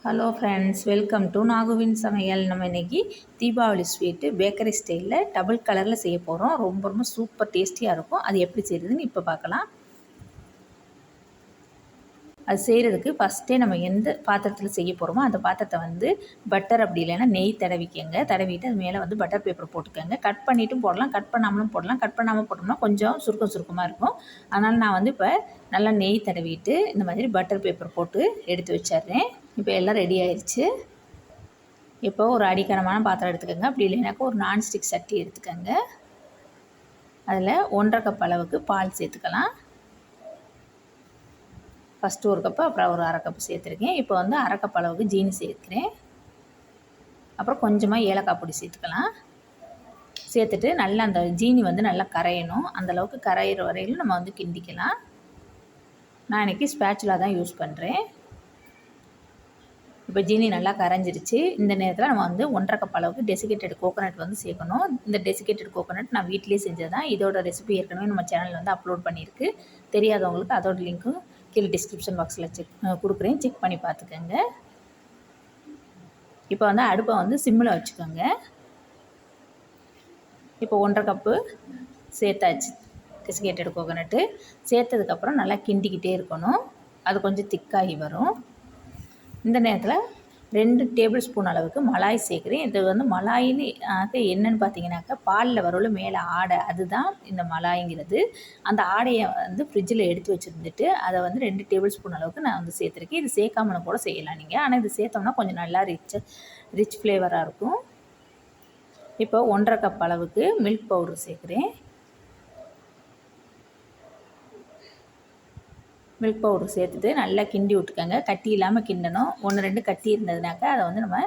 Hello friends, welcome to நாகுவின் சமையல். நம்ம இன்றைக்கி தீபாவளி ஸ்வீட்டு பேக்கரி ஸ்டைலில் டபுள் கலரில் செய்ய போகிறோம். ரொம்ப ரொம்ப சூப்பர் டேஸ்டியாக இருக்கும். அது எப்படி செய்கிறதுன்னு இப்போ பார்க்கலாம். அது செய்கிறதுக்கு ஃபஸ்ட்டே நம்ம எந்த பாத்திரத்தில் செய்ய போகிறோமோ அந்த பாத்திரத்தை வந்து பட்டர் அப்படி இல்லைன்னா நெய் தடவிக்கங்க. தடவிட்டு அது மேலே வந்து பட்டர் பேப்பர் போட்டுக்கோங்க. கட் பண்ணிவிட்டும் போடலாம், கட் பண்ணாமலும் போடலாம். கட் பண்ணாமல் போட்டோம்னா கொஞ்சம் சுருக்கமாக இருக்கும். அதனால் நான் வந்து இப்போ நல்லா நெய் தடவிட்டு இந்த மாதிரி பட்டர் பேப்பர் போட்டு எடுத்து வச்சிட்றேன். இப்போ எல்லாம் ரெடி ஆயிடுச்சு. இப்போ ஒரு அடிக்கனமான பாத்திரம் எடுத்துக்கோங்க. அப்படி இல்லைனாக்கா ஒரு நான்ஸ்டிக் சட்டி எடுத்துக்கோங்க. அதில் 1.5 கப் அளவுக்கு பால் சேர்த்துக்கலாம். ஃபஸ்ட்டு ஒரு கப்பு, அப்புறம் ஒரு அரை கப்பு சேர்த்துருக்கேன். இப்போ வந்து அரை கப் அளவுக்கு ஜீனி சேர்க்குறேன். அப்புறம் கொஞ்சமாக ஏலக்காய் பொடி சேர்த்துக்கலாம். சேர்த்துட்டு நல்லா அந்த ஜீனி வந்து நல்லா கரையணும். அந்தளவுக்கு கரையிற வரையிலும் நம்ம வந்து கிண்டிக்கலாம். நான் இன்றைக்கி ஸ்பேச்சுலா தான் யூஸ் பண்ணுறேன். இப்போ ஜீனி நல்லா கரைஞ்சிருச்சு. இந்த நேரத்தில் நம்ம வந்து 1.5 கப் அளவுக்கு டெசிகேட்டட் கோகோனட் வந்து சேர்க்கணும். இந்த டெசிகேட்டட் கோகோனட் நான் வீட்டிலே செஞ்சது தான். இதோட ரெசிபி ஏற்கனவே நம்ம சேனலில் வந்து அப்லோட் பண்ணியிருக்கு. தெரியாதவங்களுக்கு அதோட லிங்க்கும் கீழே டிஸ்கிரிப்ஷன் பாக்ஸில் கொடுக்குறேன். செக் பண்ணி பார்த்துக்கோங்க. இப்போ வந்து அடுப்பை வந்து சிம்மில் வச்சுக்கோங்க. இப்போ 1.5 கப்பு சேர்த்தாச்சு டெசிகேட்டட் கோகோனட்டு. சேர்த்ததுக்கப்புறம் நல்லா கிண்டிக்கிட்டே இருக்கணும். அது கொஞ்சம் திக்காகி வரும். இந்த நேரத்தில் 2 டேபிள் ஸ்பூன் அளவுக்கு மலாய் சேர்க்குறேன். இது வந்து மலாயின்னு என்னென்னு பார்த்தீங்கன்னாக்கா பாலில் வரவுள்ள மேலே ஆடை, அதுதான் இந்த மலாய்ங்கிறது. அந்த ஆடையை வந்து ஃப்ரிட்ஜில் எடுத்து வச்சுருந்துட்டு அதை வந்து 2 டேபிள் ஸ்பூன் அளவுக்கு நான் வந்து சேர்த்துருக்கேன். இது சேர்க்காமலும் கூட செய்யலாம் நீங்கள். ஆனால் இது சேர்த்தோம்னா கொஞ்சம் நல்லா ரிச் ஃப்ளேவராக இருக்கும். இப்போ 1.5 கப் அளவுக்கு மில்க் பவுடர் சேர்க்குறேன். மில்க் பவுடர் சேர்த்துட்டு நல்லா கிண்டி விட்டுக்கோங்க. கட்டி இல்லாமல் கிண்டணும். 1-2 கட்டி இருந்ததுனாக்கா அதை வந்து நம்ம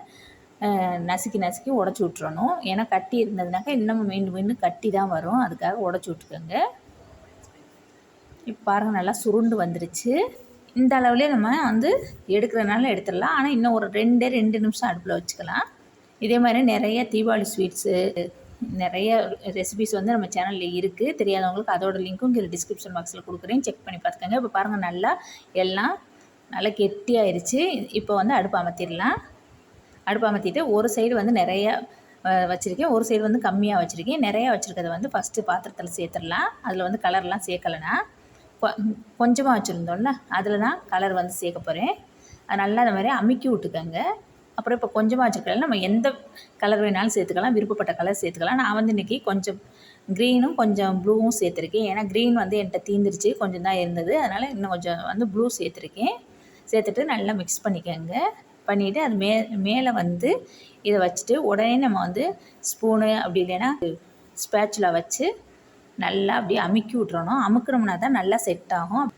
நசுக்கி உடச்சி விட்றணும். ஏன்னா கட்டி இருந்ததுனாக்கா இன்னமும் மீண்டும் கட்டி தான் வரும். அதுக்காக உடச்சி விட்டுக்கோங்க. இப்போ பாருங்கள், நல்லா சுருண்டு வந்துருச்சு. இந்த அளவுலேயே நம்ம வந்து எடுக்கிறனால எடுத்துடலாம். ஆனால் இன்னும் ஒரு 2 நிமிஷம் அடுப்பில் வச்சுக்கலாம். இதே மாதிரி நிறைய தீபாவளி ஸ்வீட்ஸு, நிறைய ரெசிபிஸ் வந்து நம்ம சேனலில் இருக்குது. தெரியாதவங்களுக்கு அதோட லிங்க்கும் கீழே டிஸ்கிரிப்ஷன் பாக்ஸில் கொடுக்குறேன். செக் பண்ணி பார்த்துக்கோங்க. இப்போ பாருங்கள், எல்லாம் நல்லா கெட்டியாயிருச்சு. இப்போ வந்து அடுப்பு அமர்த்திடலாம். அடுப்பு அமர்த்திட்டு ஒரு சைடு வந்து நிறையா வச்சுருக்கேன், ஒரு சைடு வந்து கம்மியாக வச்சுருக்கேன். நிறையா வச்சுருக்கிறத வந்து ஃபஸ்ட்டு பாத்திரத்தில் சேர்த்துடலாம். அதில் வந்து கலர்லாம் சேர்க்கலைன்னா கொஞ்சமாக வச்சுருந்தோம்ல, அதில் தான் கலர் வந்து சேர்க்க போகிறேன். அது நல்லா இந்த மாதிரி அமுக்கி விட்டுக்கோங்க. அப்புறம் இப்போ கொஞ்சமாக வச்சுருக்கலாம். நம்ம எந்த கலர் வேணாலும் சேர்த்துக்கலாம், விருப்பப்பட்ட கலர் சேர்த்துக்கலாம். நான் வந்து இன்றைக்கி கொஞ்சம் க்ரீனும் கொஞ்சம் ப்ளூவும் சேர்த்துருக்கேன். ஏன்னா க்ரீன் வந்து என்கிட்ட தீந்துருச்சு, கொஞ்சம் தான் இருந்தது. அதனால் இன்னும் கொஞ்சம் வந்து ப்ளூ சேர்த்துருக்கேன். சேர்த்துட்டு நல்லா மிக்ஸ் பண்ணிக்கோங்க. பண்ணிவிட்டு அது மேலே வந்து இதை வச்சுட்டு உடனே நம்ம வந்து ஸ்பூனு அப்படி இல்லைன்னா ஸ்பேச்சுலா வச்சு நல்லா அப்படியே அமுக்கி விட்றணும். அமுக்கணும்னா தான் நல்லா செட் ஆகும்.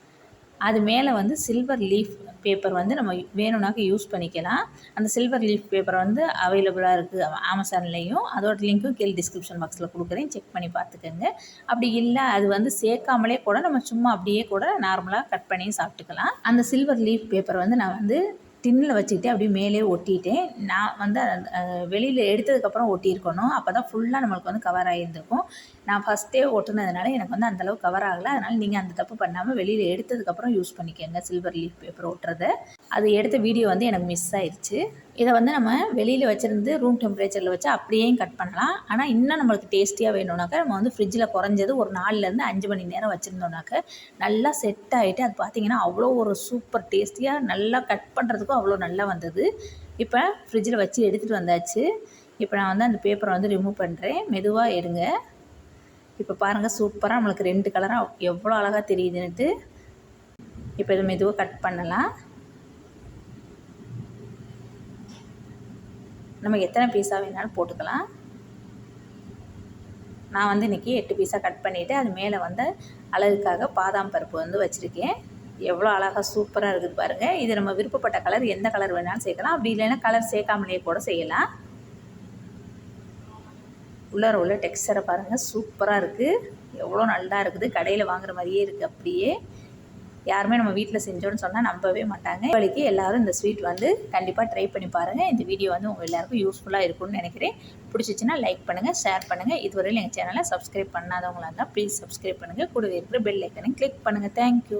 அது மேலே வந்து சில்வர் லீஃப் பேப்பர் வந்து நம்ம வேணும்னாக்க யூஸ் பண்ணிக்கலாம். அந்த சில்வர் லீஃப் பேப்பர் வந்து அவைலபிளாக இருக்குது அமேசான்லேயும். அதோட லிங்க்கும் கீழே டிஸ்கிரிப்ஷன் பாக்ஸில் கொடுக்குறேன். செக் பண்ணி பார்த்துக்கோங்க. அப்படி இல்லை, அது வந்து சேர்க்காமலே கூட நம்ம சும்மா அப்படியே கூட நார்மலாக கட் பண்ணி சாப்பிட்டுக்கலாம். அந்த சில்வர் லீஃப் பேப்பர் வந்து நான் வந்து டின்னில் வச்சுக்கிட்டு அப்படியே மேலே ஒட்டிட்டேன். நான் வந்து வெளியில் எடுத்ததுக்கப்புறம் ஒட்டியிருக்கணும். அப்போ தான் ஃபுல்லாக நம்மளுக்கு வந்து கவர் ஆகியிருந்திருக்கும். நான் ஃபஸ்ட்டே ஒட்டுனதுனால எனக்கு வந்து அந்தளவுக்கு கவர் ஆகலை. அதனால் நீங்கள் அந்த தப்பு பண்ணாமல் வெளியில் எடுத்ததுக்கப்புறம் யூஸ் பண்ணிக்கோங்க சில்வர் லீஃப் பேப்பர் ஒட்டுறதை. அது எடுத்த வீடியோ வந்து எனக்கு மிஸ் ஆயிடுச்சு. இதை வந்து நம்ம வெளியில் வச்சுருந்து ரூம் டெம்பரேச்சரில் வச்சு அப்படியே கட் பண்ணலாம். ஆனால் இன்னும் நம்மளுக்கு டேஸ்டியாக வேணும்னாக்கா நம்ம வந்து ஃப்ரிட்ஜில் குறைஞ்சது ஒரு 4-5 மணி நேரம் வச்சுருந்தோம்னாக்க நல்லா செட் ஆகிட்டு அது பார்த்திங்கன்னா அவ்வளோ ஒரு சூப்பர் டேஸ்டியாக நல்லா கட் பண்ணுறதுக்கும் அவ்வளோ நல்லா வந்தது. இப்போ ஃப்ரிட்ஜில் வச்சு எடுத்துகிட்டு வந்தாச்சு. இப்போ நான் வந்து அந்த பேப்பரை வந்து ரிமூவ் பண்ணுறேன். மெதுவாக எடுங்க. இப்போ பாருங்கள், சூப்பராக நம்மளுக்கு 2 கலராக எவ்வளோ அழகாக தெரியுதுன்னுட்டு. இப்போ இதை மெதுவாக கட் பண்ணலாம். நம்ம எத்தனை பீஸாக வேணாலும் போட்டுக்கலாம். நான் வந்து இன்றைக்கி 8 பீஸாக கட் பண்ணிவிட்டு அது மேலே வந்து அழகுக்காக பாதாம் பருப்பு வந்து வச்சுருக்கேன். எவ்வளோ அழகாக சூப்பராக இருக்குது பாருங்கள். இது நம்ம விருப்பப்பட்ட கலர் எந்த கலர் வேணாலும் சேர்க்கலாம். அப்படி இல்லைன்னா கலர் சேர்க்காமலே கூட செய்யலாம். உள்ளார உள்ள டெக்ஸ்சரை பாருங்கள், சூப்பராக இருக்குது. எவ்வளோ நல்லா இருக்குது. கடையில் வாங்குற மாதிரியே இருக்குது. அப்படியே யாருமே நம்ம வீட்டில் செஞ்சோன்னு சொன்னால் நம்பவே மாட்டாங்க. தீபாவளிக்கு எல்லோரும் இந்த ஸ்வீட் வந்து கண்டிப்பாக ட்ரை பண்ணி பாருங்கள். இந்த வீடியோ வந்து உங்கள் எல்லாருக்கும் யூஸ்ஃபுல்லாக இருக்கும்னு நினைக்கிறேன். பிடிச்சிச்சின்னா லைக் பண்ணுங்கள், ஷேர் பண்ணுங்கள். இதுவரையில் எங்கள் சேனலை சப்ஸ்கிரைப் பண்ணாதவங்களாக இருந்தால் ப்ளீஸ் சப்ஸ்கிரைப் பண்ணுங்கள். கூடவே இருக்கிற பெல் ஐக்கனை கிளிக் பண்ணுங்கள். தேங்க்யூ.